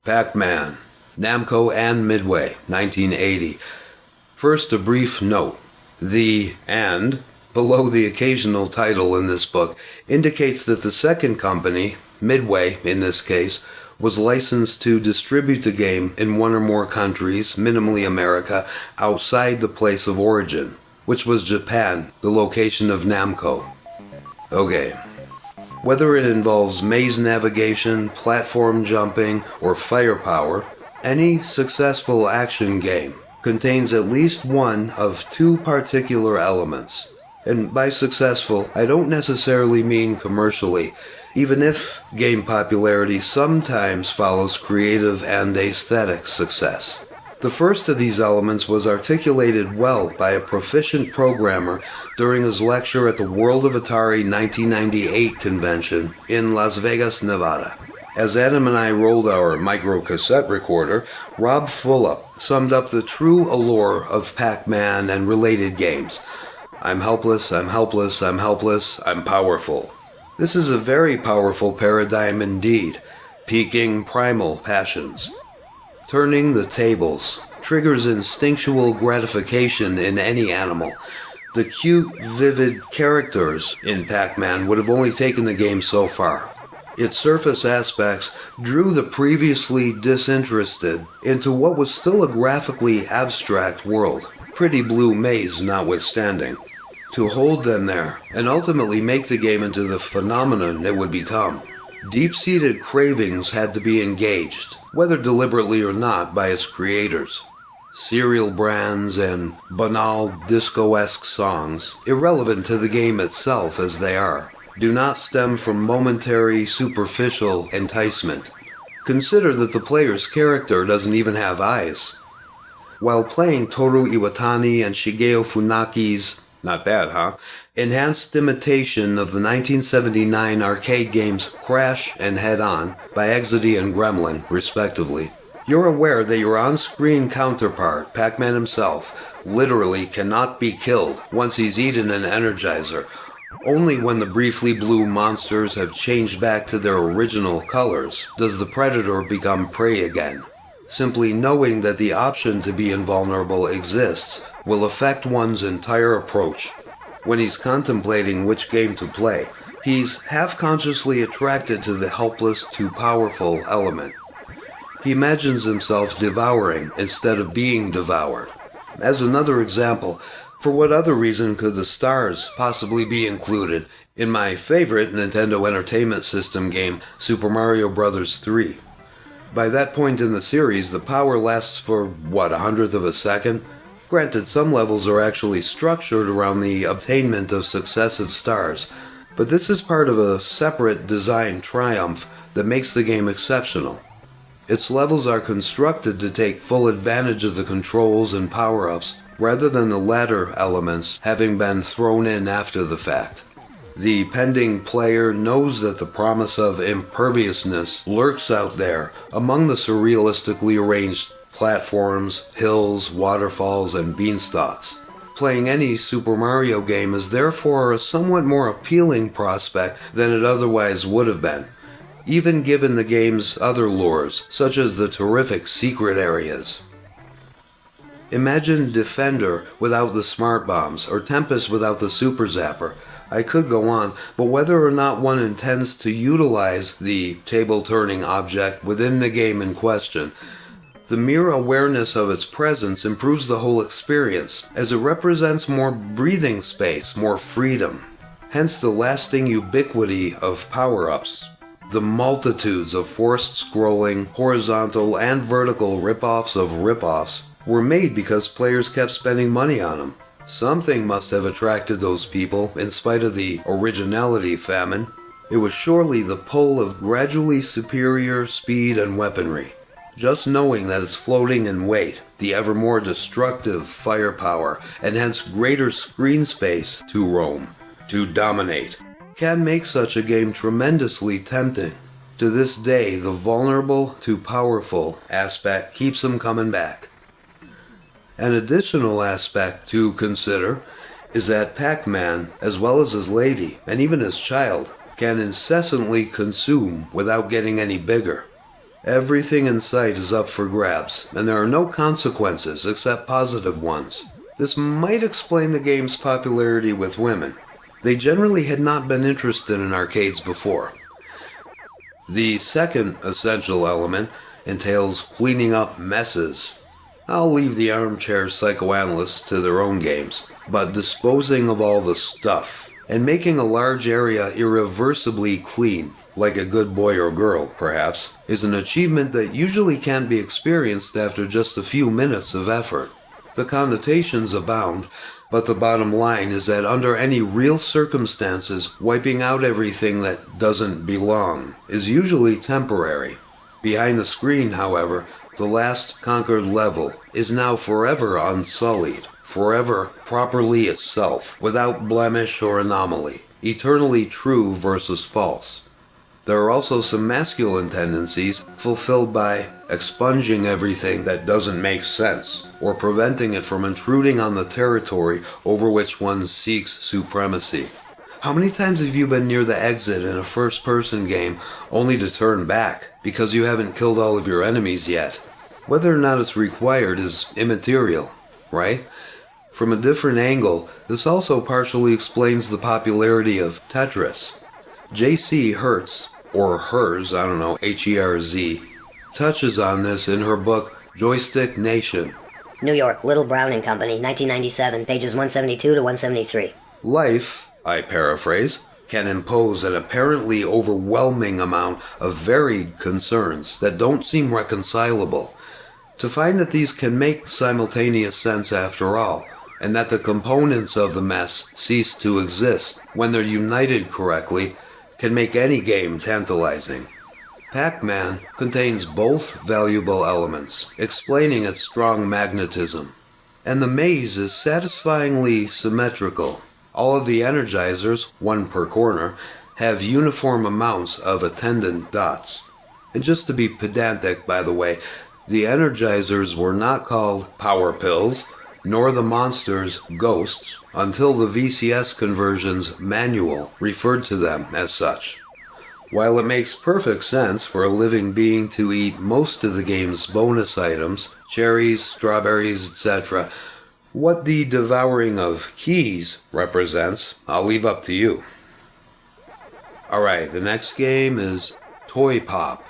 Pac-Man, Namco and Midway, 1980. First, a brief note. The "and" below the occasional title in this book indicates that the second company, Midway in this case, was licensed to distribute the game in one or more countries, minimally America, outside the place of origin, which was Japan, the location of Namco. Okay. Whether it involves maze navigation, platform jumping, or firepower, any successful action game contains at least one of two particular elements. And by successful, I don't necessarily mean commercially, even if game popularity sometimes follows creative and aesthetic success. The first of these elements was articulated well by a proficient programmer during his lecture at the World of Atari 1998 convention in Las Vegas, Nevada. As Adam and I rolled our micro-cassette recorder, Rob Fulop summed up the true allure of Pac-Man and related games. I'm helpless, I'm helpless, I'm helpless, I'm powerful. This is a very powerful paradigm indeed, piquing primal passions. Turning the tables triggers instinctual gratification in any animal. The cute, vivid characters in Pac-Man would have only taken the game so far. Its surface aspects drew the previously disinterested into what was still a graphically abstract world, Pretty Blue Maze notwithstanding. To hold them there, and ultimately make the game into the phenomenon it would become, deep-seated cravings had to be engaged, whether deliberately or not, by its creators. Cereal brands and banal disco-esque songs, irrelevant to the game itself as they are, do not stem from momentary, superficial enticement. Consider that the player's character doesn't even have eyes. While playing Toru Iwatani and Shigeo Funaki's, not bad, huh? Enhanced imitation of the 1979 arcade games Crash and Head On by Exidy and Gremlin, respectively, you're aware that your on-screen counterpart, Pac-Man himself, literally cannot be killed once he's eaten an Energizer. Only when the briefly blue monsters have changed back to their original colors does the predator become prey again. Simply knowing that the option to be invulnerable exists will affect one's entire approach. When he's contemplating which game to play, he's half-consciously attracted to the helpless to powerful element. He imagines himself devouring instead of being devoured. As another example, for what other reason could the stars possibly be included in my favorite Nintendo Entertainment System game, Super Mario Bros. 3? By that point in the series, the power lasts for, 1/100th of a second? Granted, some levels are actually structured around the obtainment of successive stars, but this is part of a separate design triumph that makes the game exceptional. Its levels are constructed to take full advantage of the controls and power-ups, rather than the latter elements having been thrown in after the fact. The pending player knows that the promise of imperviousness lurks out there among the surrealistically arranged platforms, hills, waterfalls, and beanstalks. Playing any Super Mario game is therefore a somewhat more appealing prospect than it otherwise would have been, even given the game's other lures, such as the terrific secret areas. Imagine Defender without the smart bombs, or Tempest without the super zapper. I could go on, but whether or not one intends to utilize the table-turning object within the game in question, the mere awareness of its presence improves the whole experience, as it represents more breathing space, more freedom. Hence the lasting ubiquity of power-ups. The multitudes of forced scrolling, horizontal and vertical rip-offs of rip-offs were made because players kept spending money on them. Something must have attracted those people, in spite of the originality famine. It was surely the pull of gradually superior speed and weaponry. Just knowing that it's floating in weight, the ever more destructive firepower, and hence greater screen space to roam, to dominate, can make such a game tremendously tempting. To this day, the vulnerable to powerful aspect keeps them coming back. An additional aspect to consider is that Pac-Man, as well as his lady, and even his child, can incessantly consume without getting any bigger. Everything in sight is up for grabs, and there are no consequences except positive ones. This might explain the game's popularity with women. They generally had not been interested in arcades before. The second essential element entails cleaning up messes. I'll leave the armchair psychoanalysts to their own games, but disposing of all the stuff and making a large area irreversibly clean, like a good boy or girl, perhaps, is an achievement that usually can't be experienced after just a few minutes of effort. The connotations abound, but the bottom line is that under any real circumstances, wiping out everything that doesn't belong is usually temporary. Behind the screen, however, the last conquered level is now forever unsullied, forever properly itself, without blemish or anomaly, eternally true versus false. There are also some masculine tendencies fulfilled by expunging everything that doesn't make sense, or preventing it from intruding on the territory over which one seeks supremacy. How many times have you been near the exit in a first-person game only to turn back because you haven't killed all of your enemies yet? Whether or not it's required is immaterial, right? From a different angle, this also partially explains the popularity of Tetris. J.C. Hertz, or Herz, I don't know, H-E-R-Z, touches on this in her book Joystick Nation. New York, Little Brown and Company, 1997, pages 172 to 173. Life, I paraphrase, can impose an apparently overwhelming amount of varied concerns that don't seem reconcilable. To find that these can make simultaneous sense after all, and that the components of the mess cease to exist when they're united correctly, can make any game tantalizing. Pac-Man contains both valuable elements, explaining its strong magnetism. And the maze is satisfyingly symmetrical. All of the energizers, one per corner, have uniform amounts of attendant dots. And just to be pedantic, by the way, the energizers were not called power pills, nor the monsters ghosts, until the VCS conversion's manual referred to them as such. While it makes perfect sense for a living being to eat most of the game's bonus items, cherries, strawberries, etc., what the devouring of keys represents, I'll leave up to you. Alright, the next game is Toy Pop.